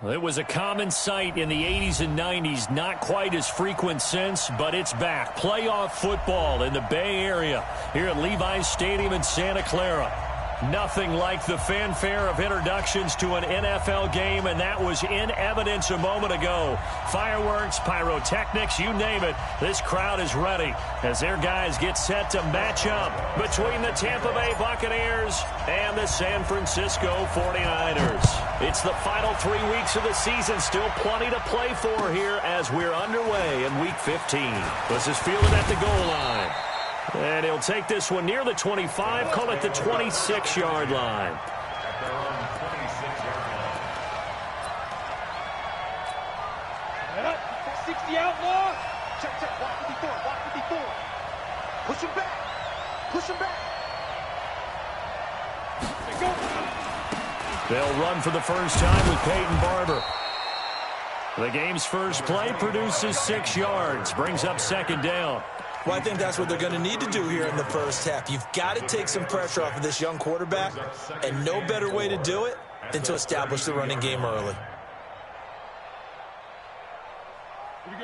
It was a common sight in the 80s and 90s, not quite as frequent since, but it's back. Playoff football in the Bay Area here at Levi's Stadium in Santa Clara. Nothing like the fanfare of introductions to an NFL game, and that was in evidence a moment ago. Fireworks, pyrotechnics, you name it. This crowd is ready as their guys get set to match up between the Tampa Bay Buccaneers and the San Francisco 49ers. It's the final 3 weeks of the season. Still plenty to play for here as we're underway in Week 15. This is fielded at the goal line. And he'll take this one near the 25, call it the 26-yard line. Check 60 outlaw. Check. Walk 54. Push him back. They'll run for the first time with Peyton Barber. The game's first play produces 6 yards, brings up second down. Well, I think that's what they're going to need to do here in the first half. You've got to take some pressure off of this young quarterback, and no better way to do it than to establish the running game early.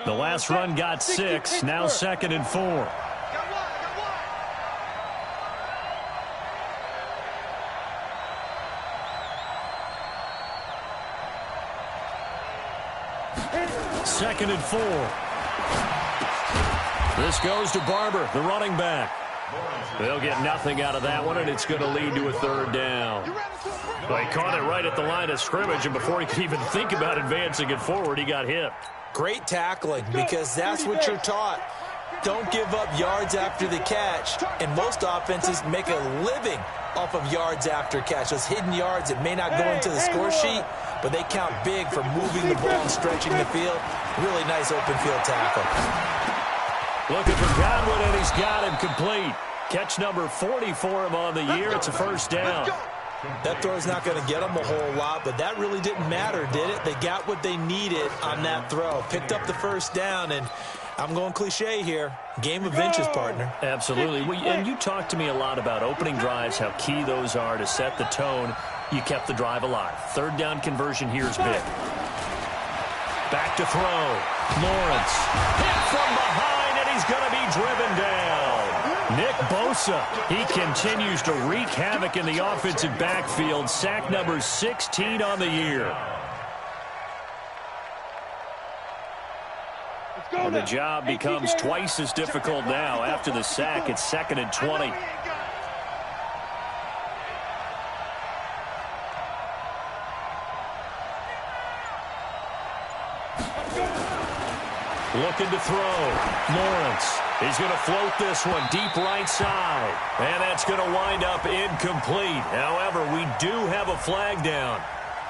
The last run got 6, now 2nd and 4. Second and 4. This goes to Barber, the running back. They'll get nothing out of that one, and it's going to lead to a third down. Well, he caught it right at the line of scrimmage, and before he could even think about advancing it forward, he got hit. Great tackling, because that's what you're taught. Don't give up yards after the catch, and most offenses make a living off of yards after catch. Those hidden yards that may not go into the score sheet, but they count big for moving the ball and stretching the field. Really nice open field tackle. Looking for Godwin, and he's got him complete. Catch number 40 for him on the year. It's a first down. That throw is not going to get them a whole lot, but that really didn't matter, did it? They got what they needed on that throw. Picked up the first down, and I'm going cliche here. Game of inches, partner. Absolutely. And you talked to me a lot about opening drives, how key those are to set the tone. You kept the drive alive. Third down conversion here is big. Back to throw. Lawrence. Hit from behind, and he's going to be driven down. Nick Bosa, he continues to wreak havoc in the offensive backfield. Sack number 16 on the year. And the job becomes twice as difficult now. After the sack, it's 2nd and 20. Looking to throw. Lawrence. He's going to float this one deep right side. And that's going to wind up incomplete. However, we do have a flag down.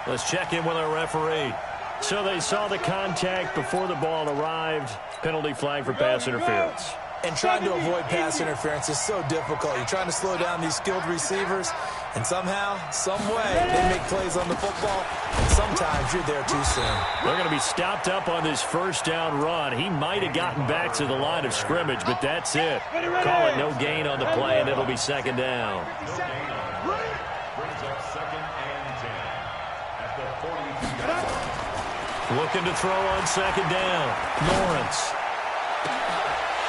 Let's check in with our referee. So they saw the contact before the ball arrived. Penalty flag for pass interference. And trying to avoid pass interference is so difficult. You're trying to slow down these skilled receivers, and somehow, some way, they make plays on the football, and sometimes you're there too soon. They're going to be stopped up on this first down run. He might have gotten back to the line of scrimmage, but that's it. Call it no gain on the play, and it'll be 2nd down. Looking to throw on 2nd down. Lawrence.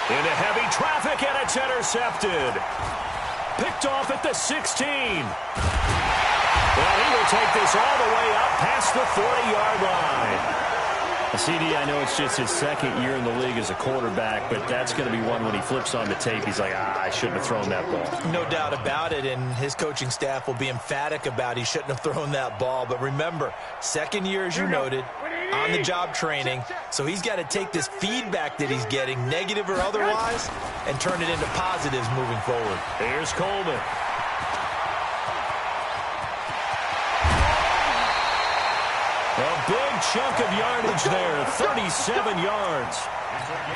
Into heavy traffic, and it's intercepted. Picked off at the 16. Well, he will take this all the way up past the 40-yard line. CD, I know it's just his 2nd year in the league as a quarterback, but that's going to be one when he flips on the tape. He's like, I shouldn't have thrown that ball. No doubt about it, and his coaching staff will be emphatic about he shouldn't have thrown that ball. But remember, 2nd year, as you noted, on-the-job training, so he's got to take this feedback that he's getting, negative or otherwise, and turn it into positives moving forward. Here's Coleman. A big chunk of yardage there, 37 yards.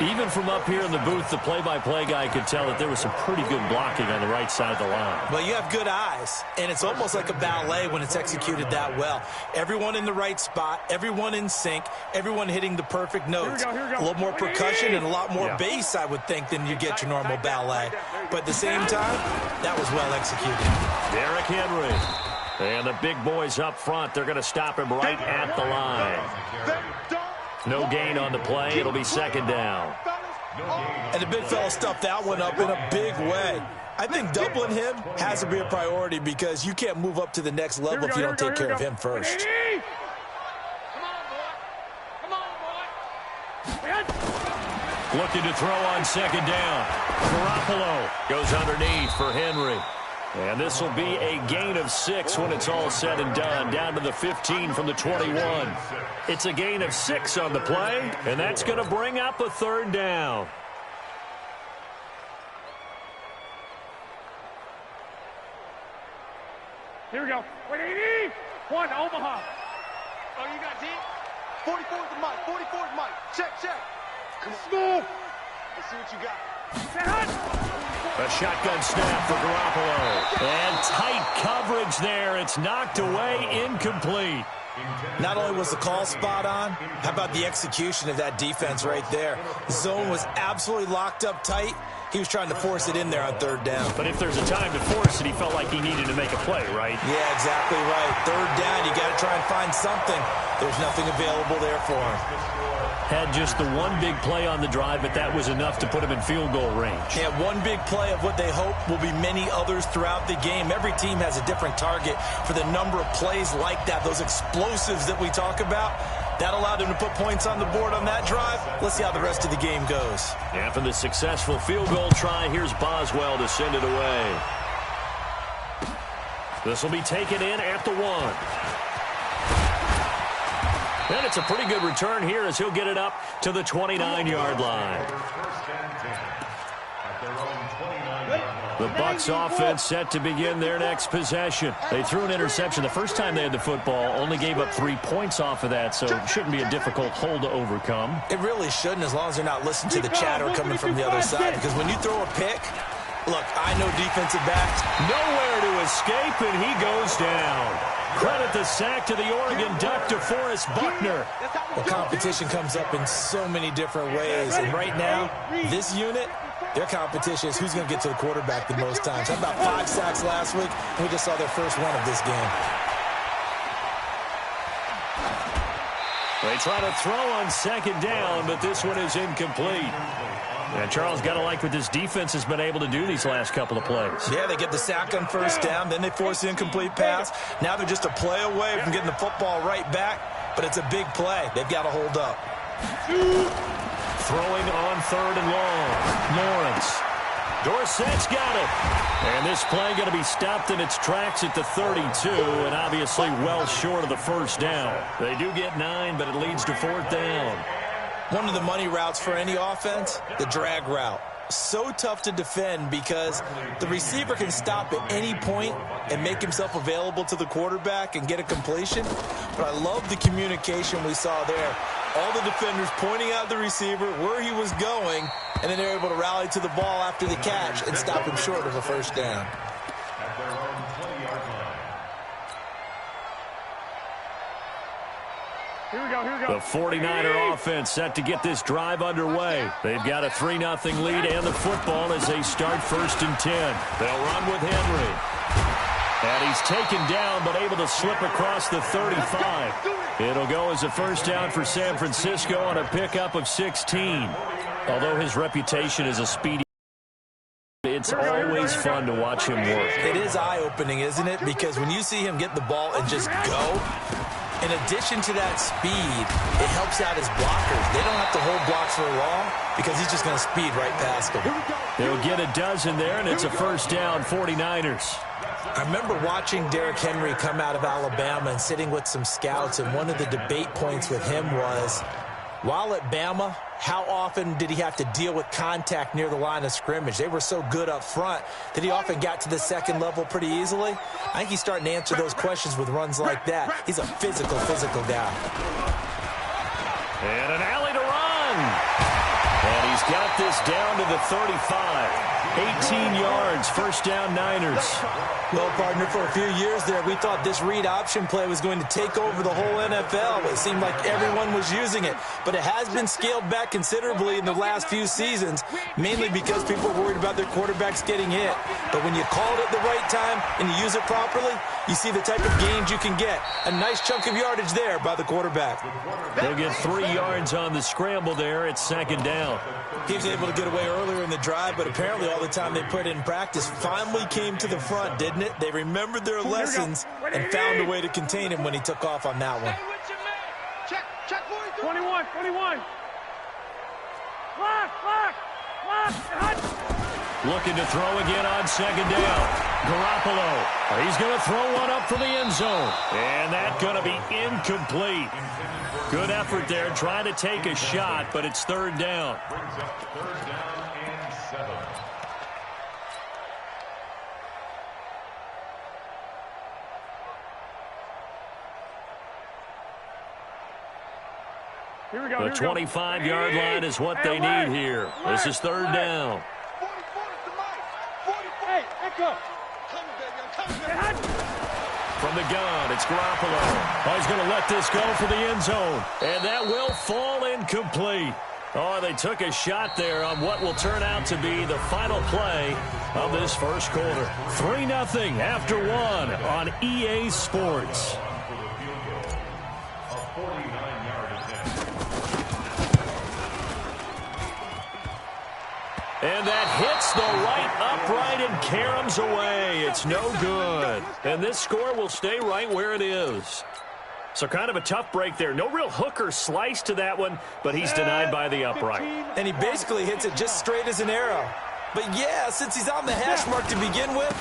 Even from up here in the booth, the play-by-play guy could tell that there was some pretty good blocking on the right side of the line. Well, you have good eyes, and it's almost like a ballet when it's executed that well. Everyone in the right spot, everyone in sync, everyone hitting the perfect notes. Here we go. A little more percussion and a lot more bass, I would think, than you get your normal ballet. But at the same time, that was well executed. Derrick Henry. And the big boys up front, they're going to stop him right at the line. No gain on the play. It'll be second down. And the big fella stuffed that one up in a big way. I think doubling him has to be a priority because you can't move up to the next level if you don't take care of him first. Looking to throw on second down. Garoppolo goes underneath for Henry. And this will be a gain of 6 when it's all said and done. Down to the 15 from the 21. It's a gain of 6 on the play, and that's going to bring up a third down. Here we go. 1, Omaha. Oh, you got D? 44 is the mic. 44 is Mike. Check. Come on. Smooth. Let's see what you got. A shotgun snap for Garoppolo. And tight coverage there. It's knocked away, incomplete. Not only was the call spot on, how about the execution of that defense right there? The zone was absolutely locked up tight. He was trying to force it in there on third down. But if there's a time to force it, he felt like he needed to make a play, right? Yeah, exactly right. Third down, you got to try and find something. There's nothing available there for him. Had just the one big play on the drive, but that was enough to put him in field goal range. Yeah, one big play of what they hope will be many others throughout the game. Every team has a different target for the number of plays like that, those explosives that we talk about. That allowed him to put points on the board on that drive. Let's see how the rest of the game goes. After the successful field goal try, here's Boswell to send it away. This will be taken in at the 1. And it's a pretty good return here as he'll get it up to the 29-yard line. The Bucs offense set to begin their next possession. They threw an interception the first time they had the football, only gave up 3 points off of that, so it shouldn't be a difficult hole to overcome. It really shouldn't, as long as they're not listening to the chatter coming from the other side, because when you throw a pick, look, I know defensive backs. Nowhere to escape, and he goes down. Credit the sack to the Oregon Duck, DeForest Buckner. Well, competition comes up in so many different ways, and right now, this unit, their competition is who's going to get to the quarterback the most times. How about 5 sacks last week, and we just saw their first one of this game. They try to throw on second down, but this one is incomplete. And Charles, got to like what this defense has been able to do these last couple of plays. Yeah, they get the sack on first down, then they force the incomplete pass. Now they're just a play away from getting the football right back, but it's a big play. They've got to hold up. Throwing on third and long. Lawrence. Dorsett's got it. And this play going to be stopped in its tracks at the 32, and obviously well short of the first down. They do get 9, but it leads to 4th down. One of the money routes for any offense, the drag route. So tough to defend because the receiver can stop at any point and make himself available to the quarterback and get a completion. But I love the communication we saw there. All the defenders pointing out the receiver, where he was going, and then they're able to rally to the ball after the catch and stop him short of a first down. Here we go. The 49er offense set to get this drive underway. They've got a 3-0 lead and the football as they start 1st and 10. They'll run with Henry. And he's taken down but able to slip across the 35. It'll go as a first down for San Francisco on a pickup of 16. Although his reputation as a speedy, it's always fun to watch him work. It is eye-opening, isn't it? Because when you see him get the ball and just go, in addition to that speed, it helps out his blockers. They don't have to hold blocks for long because he's just going to speed right past them. They'll get a dozen there, and it's a first down, 49ers. I remember watching Derrick Henry come out of Alabama and sitting with some scouts, and one of the debate points with him was, while at Bama, how often did he have to deal with contact near the line of scrimmage? They were so good up front that he often got to the second level pretty easily. I think he's starting to answer those questions with runs like that. He's a physical guy. And an alley to run. And he's got this down to the 35. 18 yards, first down Niners. Well, partner, for a few years there, we thought this read option play was going to take over the whole NFL. It seemed like everyone was using it, but it has been scaled back considerably in the last few seasons, mainly because people are worried about their quarterbacks getting hit. But when you call it at the right time and you use it properly, you see the type of gains you can get. A nice chunk of yardage there by the quarterback. They'll get 3 yards on the scramble there. It's second down. He was able to get away earlier in the drive, but apparently all the time they put in practice finally came to the front, didn't it? They remembered their lessons and found a way to contain him when he took off on that one. Check 21. Lock. Looking to throw again on second down. Garoppolo. He's going to throw one up for the end zone. And that's going to be incomplete. Good effort there trying to take a shot, but it's third down. Brings up third down and 7. Here we go. The 25-yard line is what they need here. This is third down. 44 Hey, Hector. From the gun, it's Garoppolo. Oh, he's going to let this go for the end zone. And that will fall incomplete. Oh, they took a shot there on what will turn out to be the final play of this first quarter. 3-0 after 1 on EA Sports. And that hits the right upright and caroms away. It's no good. And this score will stay right where it is. So kind of a tough break there. No real hook or slice to that one, but he's denied by the upright. And he basically hits it just straight as an arrow. But yeah, since he's on the hash mark to begin with,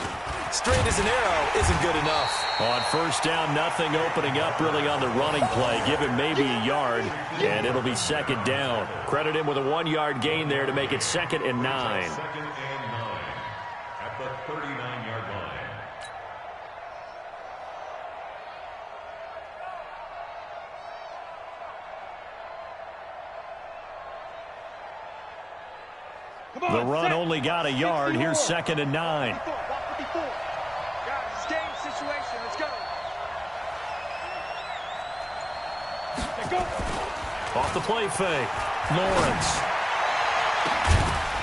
straight as an arrow isn't good enough. On first down, nothing opening up really on the running play. Give him maybe a yard, and it'll be second down. Credit him with a 1-yard gain there to make it 2nd and 9. 2nd and 9 at the 39-yard line. The run only got a yard. Here's 2nd and 9. Guys, it's game situation. Let's go. Off the play fake. Lawrence.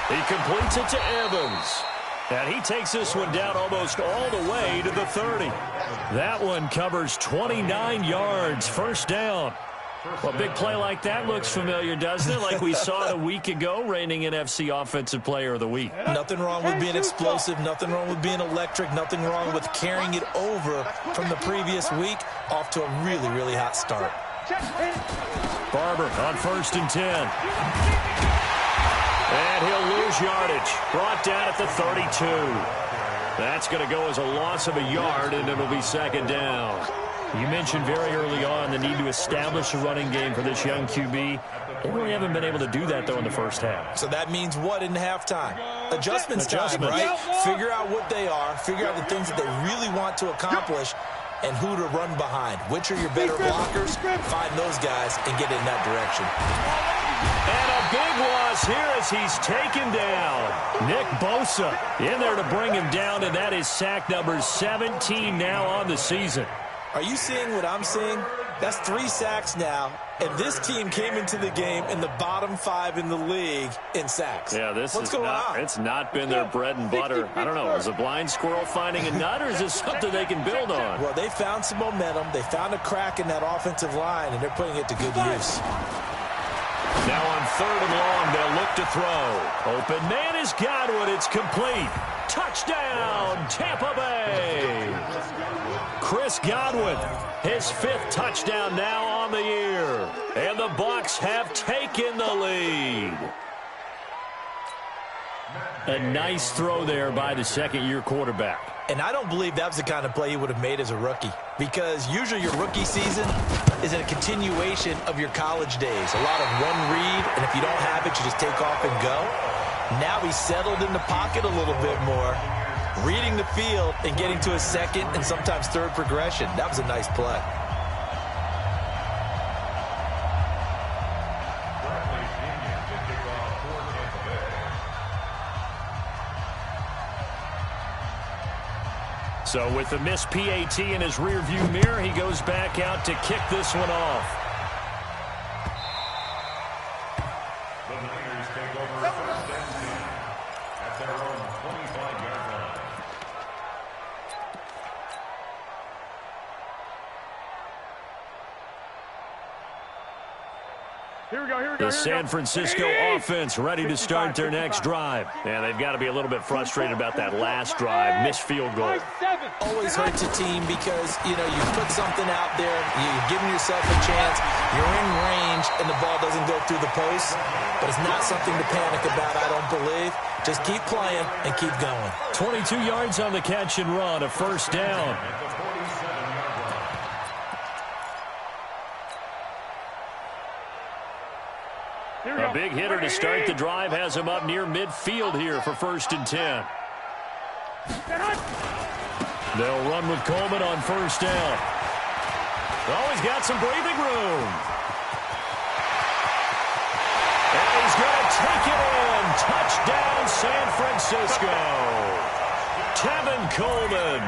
He completes it to Evans. And he takes this one down almost all the way to the 30. That one covers 29 yards. First down. Well, a big play like that looks familiar, doesn't it? Like we saw it a week ago, reigning NFC Offensive Player of the Week. Nothing wrong with being explosive. Nothing wrong with being electric. Nothing wrong with carrying it over from the previous week off to a really, really hot start. Barber on 1st and 10. And he'll lose yardage. Brought down at the 32. That's going to go as a loss of a yard, and it'll be 2nd down. You mentioned very early on the need to establish a running game for this young QB. They really haven't been able to do that, though, in the first half. So that means what in halftime? Adjustments time, right? Figure out what they are. Figure out the things that they really want to accomplish and who to run behind. Which are your better blockers? Find those guys and get in that direction. And a big loss here as he's taken down. Nick Bosa in there to bring him down, and that is sack number 17 now on the season. Are you seeing what I'm seeing? That's 3 sacks now, and this team came into the game in the bottom 5 in the league in sacks. Yeah, What's going on? It's not been their bread and butter. I don't know. Is a blind squirrel finding a nut, or is this something they can build on? Well, they found some momentum. They found a crack in that offensive line, and they're putting it to good use. Now on 3rd and long, they'll look to throw. Open man is Godwin. It's complete. Touchdown, Tampa Bay. Chris Godwin, his 5th touchdown now on the year. And the Bucs have taken the lead. A nice throw there by the second-year quarterback. And I don't believe that was the kind of play he would have made as a rookie, because usually your rookie season is a continuation of your college days. A lot of one read, and if you don't have it, you just take off and go. Now he's settled in the pocket a little bit more, reading the field and getting to a 2nd and sometimes 3rd progression. That was a nice play. So with the missed PAT in his rearview mirror, he goes back out to kick this one off. The Niners take over first and 10 at their own 25-yard line. Here we go. The San Francisco offense ready to start their next drive. And they've got to be a little bit frustrated about that last drive. Missed field goal. Always hurts a team because, you put something out there, you're giving yourself a chance, you're in range, and the ball doesn't go through the post. But it's not something to panic about, I don't believe. Just keep playing and keep going. 22 yards on the catch and run, a first down. A big hitter to start the drive has him up near midfield here for first and 10. They'll run with Coleman on first down. Oh, he's got some breathing room. And he's going to take it in. Touchdown, San Francisco. Tevin Coleman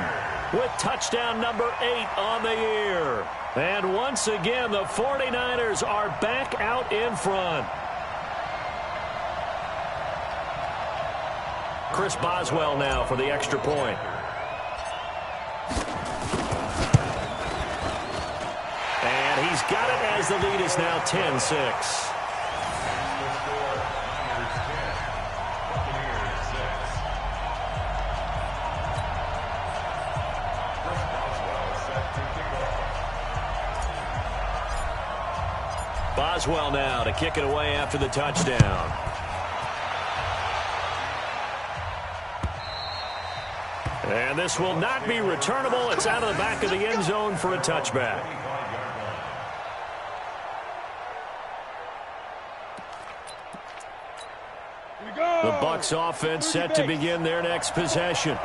with touchdown number 8 on the year. And once again, the 49ers are back out in front. Chris Boswell now for the extra point. And he's got it as the lead is now 10-6. Boswell now to kick it away after the touchdown. And this will not be returnable. It's out of the back of the end zone for a touchback. The Bucs offense set to begin their next possession.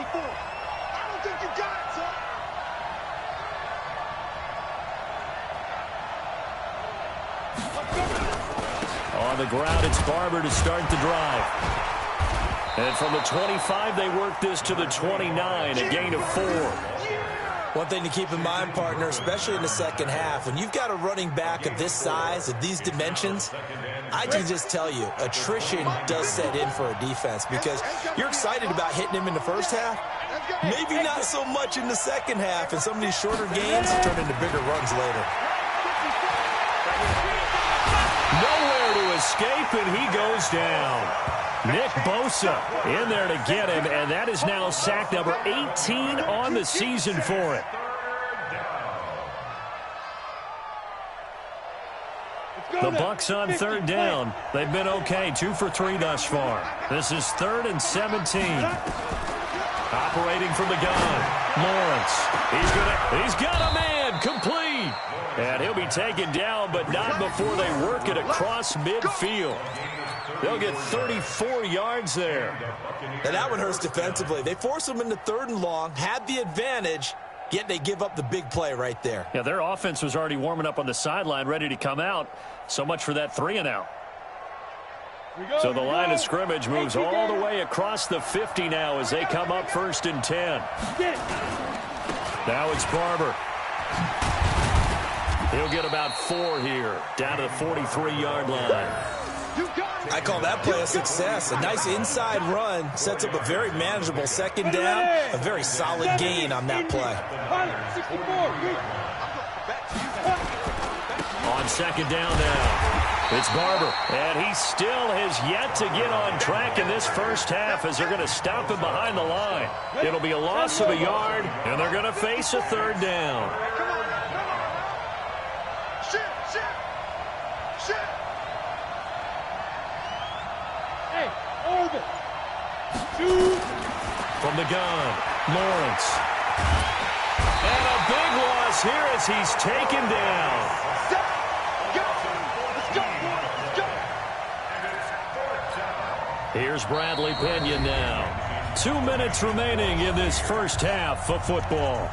On the ground, it's Barber to start the drive. And from the 25, they work this to the 29, a gain of 4. One thing to keep in mind, partner, especially in the second half, when you've got a running back of this size, of these dimensions, I can just tell you, attrition does set in for a defense because you're excited about hitting him in the first half. Maybe not so much in the second half, and some of these shorter gains turn into bigger runs later. Nowhere to escape, and he goes down. Nick Bosa in there to get him, and that is now sack number 18 on the season for it. The Bucs on third down. They've been okay, 2 for 3 thus far. This is 3rd and 17. Operating from the gun, Lawrence. He's got a man, complete. And he'll be taken down, but not before they work it across midfield. They'll get 34 yards there. And that one hurts defensively. They force them into 3rd and long, had the advantage, yet they give up the big play right there. Yeah, their offense was already warming up on the sideline, ready to come out. So much for that 3-and-out. So the line of scrimmage moves all the way across the 50 now as they come up 1st and 10. Now it's Barber. He'll get about 4 here, down to the 43-yard line. I call that play a success. A nice inside run sets up a very manageable second down, a very solid gain on that play. On second down now, it's Barber. And he still has yet to get on track in this first half as they're going to stop him behind the line. It'll be a loss of a yard, and they're going to face a 3rd down. From the gun, Lawrence. And a big loss here as he's taken down. Here's Bradley Pinion now. 2 minutes remaining in this first half of football.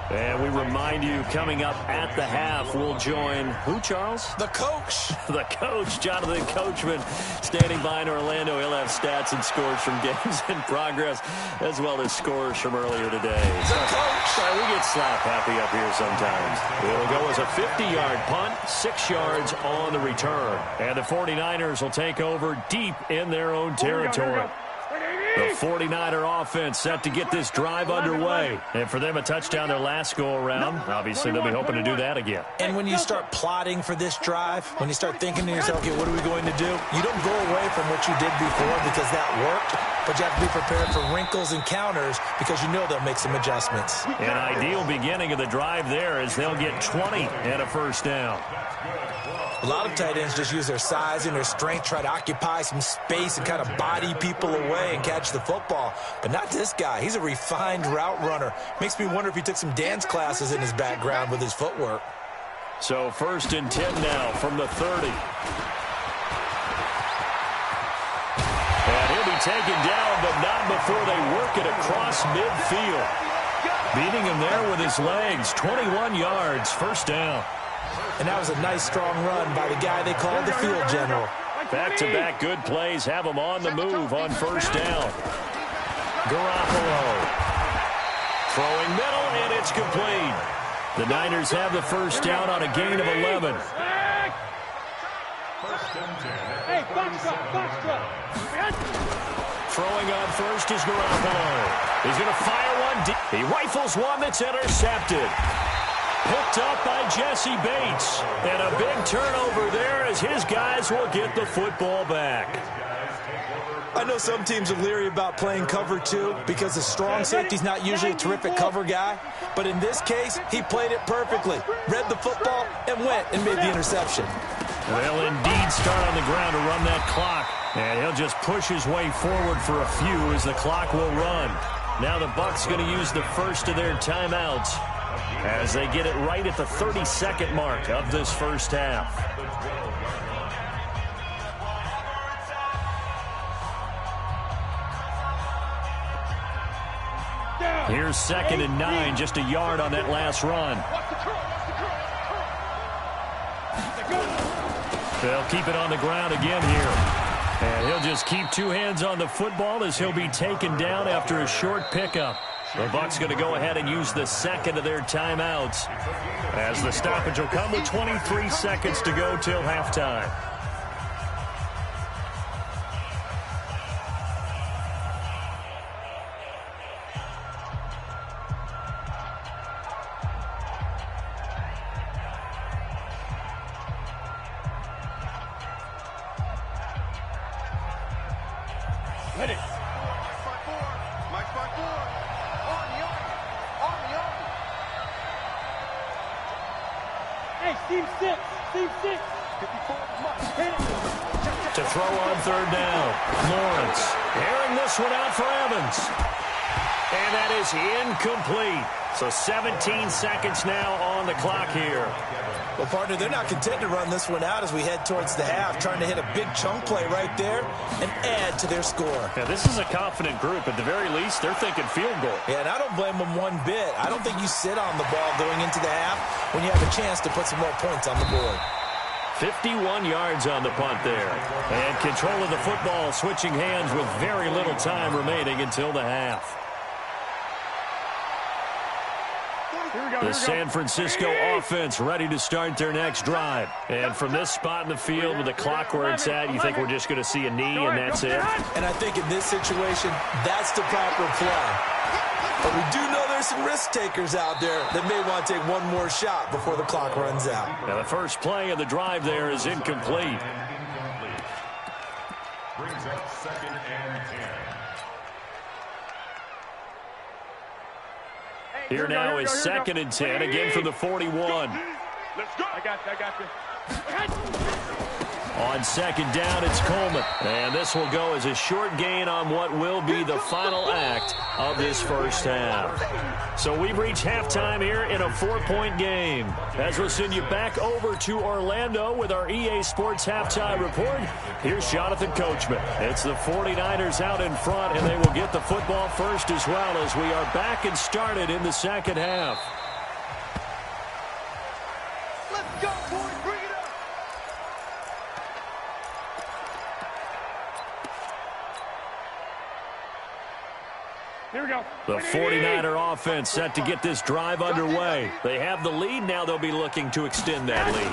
And we remind you, coming up at the half, we'll join who, Charles? The coach. The coach, Jonathan Coachman, standing by in Orlando. He'll have stats and scores from games in progress, as well as scores from earlier today. The coach. We get slap happy up here sometimes. It'll go as a 50-yard punt, 6 yards on the return. And the 49ers will take over deep in their own territory. The 49er offense set to get this drive underway. And for them, a touchdown their last go-around. Obviously, they'll be hoping to do that again. And when you start plotting for this drive, when you start thinking to yourself, okay, what are we going to do? You don't go away from what you did before because that worked, but you have to be prepared for wrinkles and counters because you know they'll make some adjustments. An ideal beginning of the drive there is they'll get 20 and a first down. A lot of tight ends just use their size and their strength, try to occupy some space and kind of body people away and catch the football. But not this guy. He's a refined route runner. Makes me wonder if he took some dance classes in his background with his footwork. So 1st and 10 now from the 30. And he'll be taken down, but not before they work it across midfield. Beating him there with his legs. 21 yards, first down. And that was a nice, strong run by the guy they called the field general. Back-to-back good plays have him on the move on first down. Garoppolo. Throwing middle, and it's complete. The Niners have the first down on a gain of 11. Throwing on first is Garoppolo. He's going to fire one deep. He rifles one that's intercepted. Picked up by Jesse Bates. And a big turnover there as his guys will get the football back. I know some teams are leery about playing cover 2 because the strong safety's not usually a terrific cover guy. But in this case, he played it perfectly. Read the football and went and made the interception. They'll indeed start on the ground to run that clock. And he'll just push his way forward for a few as the clock will run. Now the Bucs going to use the first of their timeouts as they get it right at the 32nd mark of this first half. Here's 2nd and 9, just a yard on that last run. They'll keep it on the ground again here. And he'll just keep 2 hands on the football as he'll be taken down after a short pickup. The Bucs going to go ahead and use the 2nd of their timeouts as the stoppage will come with 23 seconds to go till halftime. Ready. Mike by 4. On the arm. Hey, Steve 6. 54. To throw on 3rd down. Lawrence airing this one out for Evans. And that is incomplete. So 17 seconds now on the clock here. Well, partner, they're not content to run this one out as we head towards the half, trying to hit a big chunk play right there and add to their score. Yeah, this is a confident group. At the very least, they're thinking field goal. Yeah, and I don't blame them one bit. I don't think you sit on the ball going into the half when you have a chance to put some more points on the board. 51 yards on the punt there. And control of the football switching hands with very little time remaining until the half. The San Francisco offense ready to start their next drive. And from this spot in the field with the clock where it's at, you think we're just going to see a knee and that's it? And I think in this situation, that's the proper play. But we do know there's some risk takers out there that may want to take one more shot before the clock runs out. Now the first play of the drive there is incomplete. Brings up 2nd and 10. Here now is 2nd and 10, again from the 41. Let's go. I got you. On 2nd down, it's Coleman. And this will go as a short gain on what will be the final act of this first half. So we've reached halftime here in a 4-point game. As we'll send you back over to Orlando with our EA Sports Halftime Report, here's Jonathan Coachman. It's the 49ers out in front, and they will get the football first as well as we are back and started in the second half. go, boys. Bring it up. Here we go. The 49er offense set to get this drive underway. They have the lead. Now they'll be looking to extend that lead.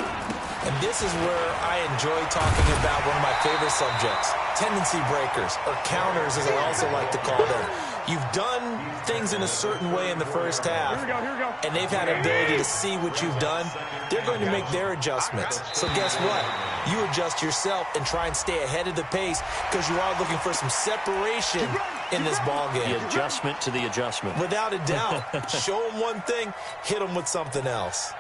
And this is where I enjoy talking about one of my favorite subjects, tendency breakers, or counters as I also like to call them. You've done things in a certain way in the first half, and they've had ability to see what you've done. They're going to make their adjustments. So guess what? You adjust yourself and try and stay ahead of the pace because you are looking for some separation in this ballgame. The adjustment to the adjustment. Without a doubt. Show them one thing, hit them with something else.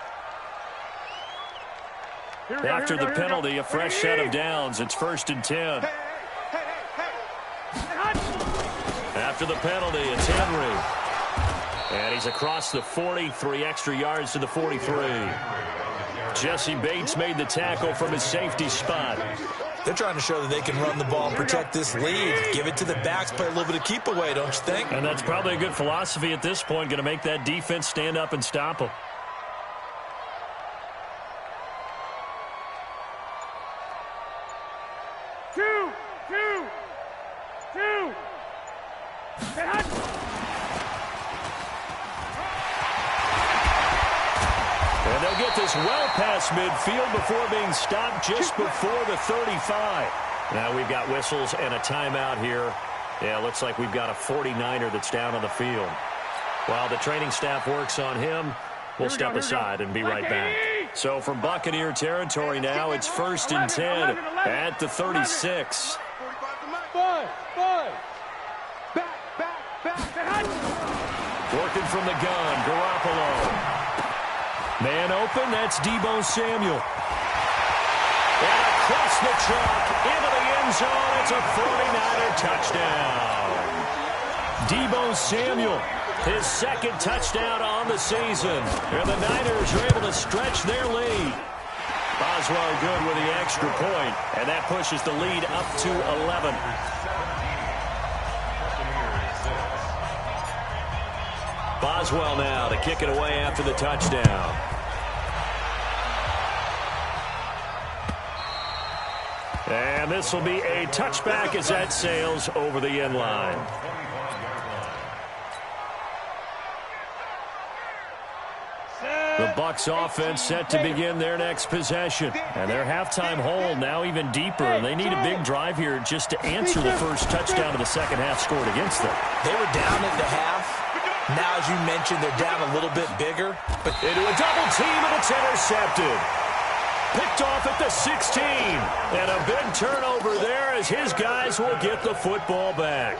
After the penalty, a fresh set of downs. It's 1st and 10. After the penalty, it's Henry. And he's across the 40, 3 extra yards to the 43. Jesse Bates made the tackle from his safety spot. They're trying to show that they can run the ball and protect this lead. Give it to the backs, play a little bit of keep away, don't you think? And that's probably a good philosophy at this point, going to make that defense stand up and stop them. And they'll get this well past midfield before being stopped just before the 35. Now we've got whistles and a timeout here. Yeah, looks like we've got a 49er that's down on the field. While the training staff works on him, we'll step aside and be right back. So from Buccaneer territory now, it's 1st and 10 at the 36. Working from the gun, Garoppolo. Man open, that's Deebo Samuel. And across the chalk, into the end zone, it's a 49er touchdown. Deebo Samuel, his 2nd touchdown on the season. And the Niners are able to stretch their lead. Boswell good with the extra point, and that pushes the lead up to 11. Boswell now to kick it away after the touchdown. And this will be a touchback as that sails over the end line. The Bucs offense set to begin their next possession. And their halftime hold now even deeper. And they need a big drive here just to answer the first touchdown of the second half scored against them. They were down at the half. Now, as you mentioned, they're down a little bit bigger. But into a double team, and it's intercepted. Picked off at the 16. And a big turnover there as his guys will get the football back.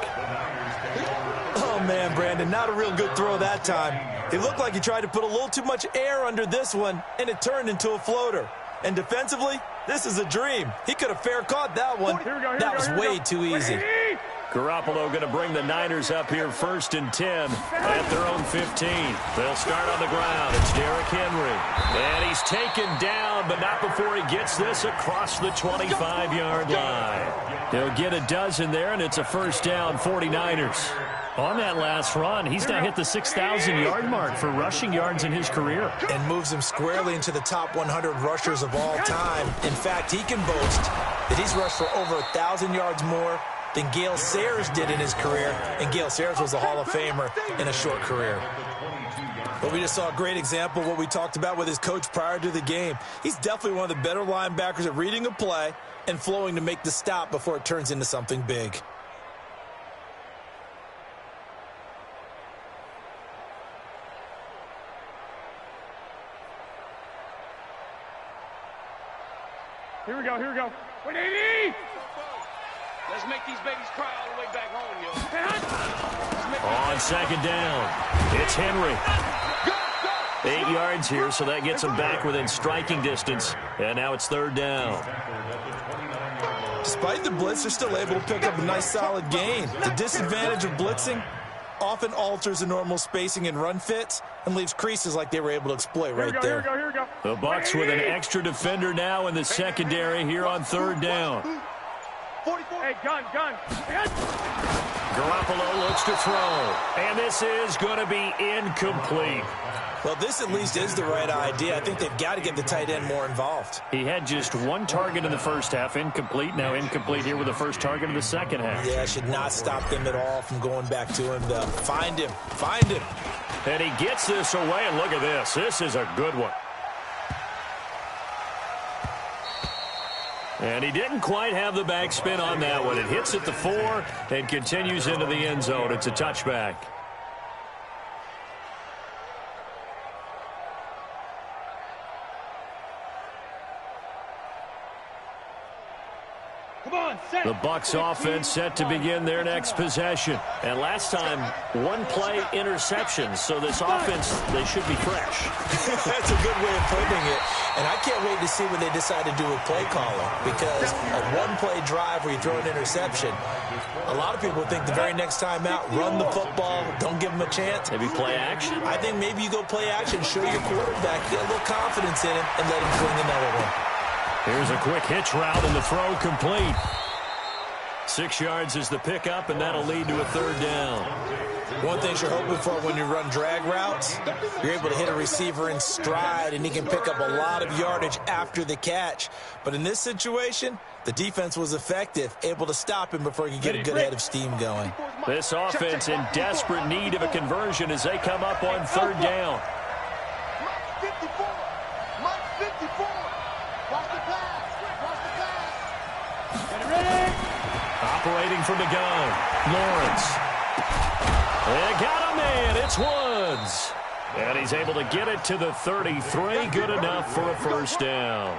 Oh, man, Brandon, not a real good throw that time. It looked like he tried to put a little too much air under this one, and it turned into a floater. And defensively, this is a dream. He could have fair caught that one. That was way too easy. Garoppolo going to bring the Niners up here 1st and 10 at their own 15. They'll start on the ground. It's Derrick Henry. And he's taken down, but not before he gets this across the 25-yard line. He'll get a dozen there, and it's a 1st down, 49ers. On that last run, he's now hit the 6,000-yard mark for rushing yards in his career. And moves him squarely into the top 100 rushers of all time. In fact, he can boast that he's rushed for over 1,000 yards more than Gale Sayers did in his career, and Gale Sayers was a Hall of Famer in a short career. But we just saw a great example of what we talked about with his coach prior to the game. He's definitely one of the better linebackers at reading a play and flowing to make the stop before it turns into something big. Here we go, here we go. 180! Let's make these babies cry all the way back home, yo. On 2nd down, it's Henry. 8 yards here, so that gets him back within striking distance. And now it's 3rd down. Despite the blitz, they're still able to pick up a nice solid gain. The disadvantage of blitzing often alters the normal spacing and run fits and leaves creases like they were able to exploit right there. Here we go. The Bucs with an extra defender now in the secondary here on 3rd down. 44. Hey, gun. Garoppolo looks to throw. And this is going to be incomplete. Well, this at least is the right idea. I think they've got to get the tight end more involved. He had just one target in the first half, incomplete. Now incomplete here with the first target of the second half. Yeah, should not stop them at all from going back to him, though. Find him. Find him. And he gets this away, and look at this. This is a good one. And he didn't quite have the backspin on that one. It hits at the 4 and continues into the end zone. It's a touchback. The Bucs offense set to begin their next possession. And last time, one-play interceptions. So this offense, they should be fresh. That's a good way of putting it. And I can't wait to see what they decide to do with play calling. Because a one-play drive where you throw an interception, a lot of people think the very next time out, run the football, don't give them a chance. Maybe play action? I think maybe you go play action, show your quarterback, get a little confidence in him, and let him fling another one. Here's a quick hitch route, and the throw complete. 6 yards is the pickup, and that'll lead to a third down. One thing you're hoping for when you run drag routes, you're able to hit a receiver in stride, and he can pick up a lot of yardage after the catch. But in this situation, the defense was effective, able to stop him before he could get a good head of steam going. This offense in desperate need of a conversion as they come up on third down. Mike 54. Mike 54. Watch the pass. Watch the pass. Get ready. Operating from the gun, Lawrence. They got him in. It's Woods. And he's able to get it to the 33. Good enough for a first down.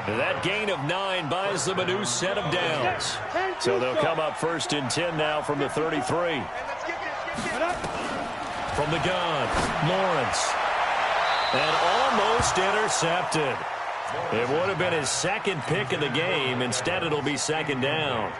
That gain of 9 buys them a new set of downs. So they'll come up first and 10 now from the 33. From the gun, Lawrence. And almost intercepted. It would have been his second pick of the game. Instead, it'll be second down.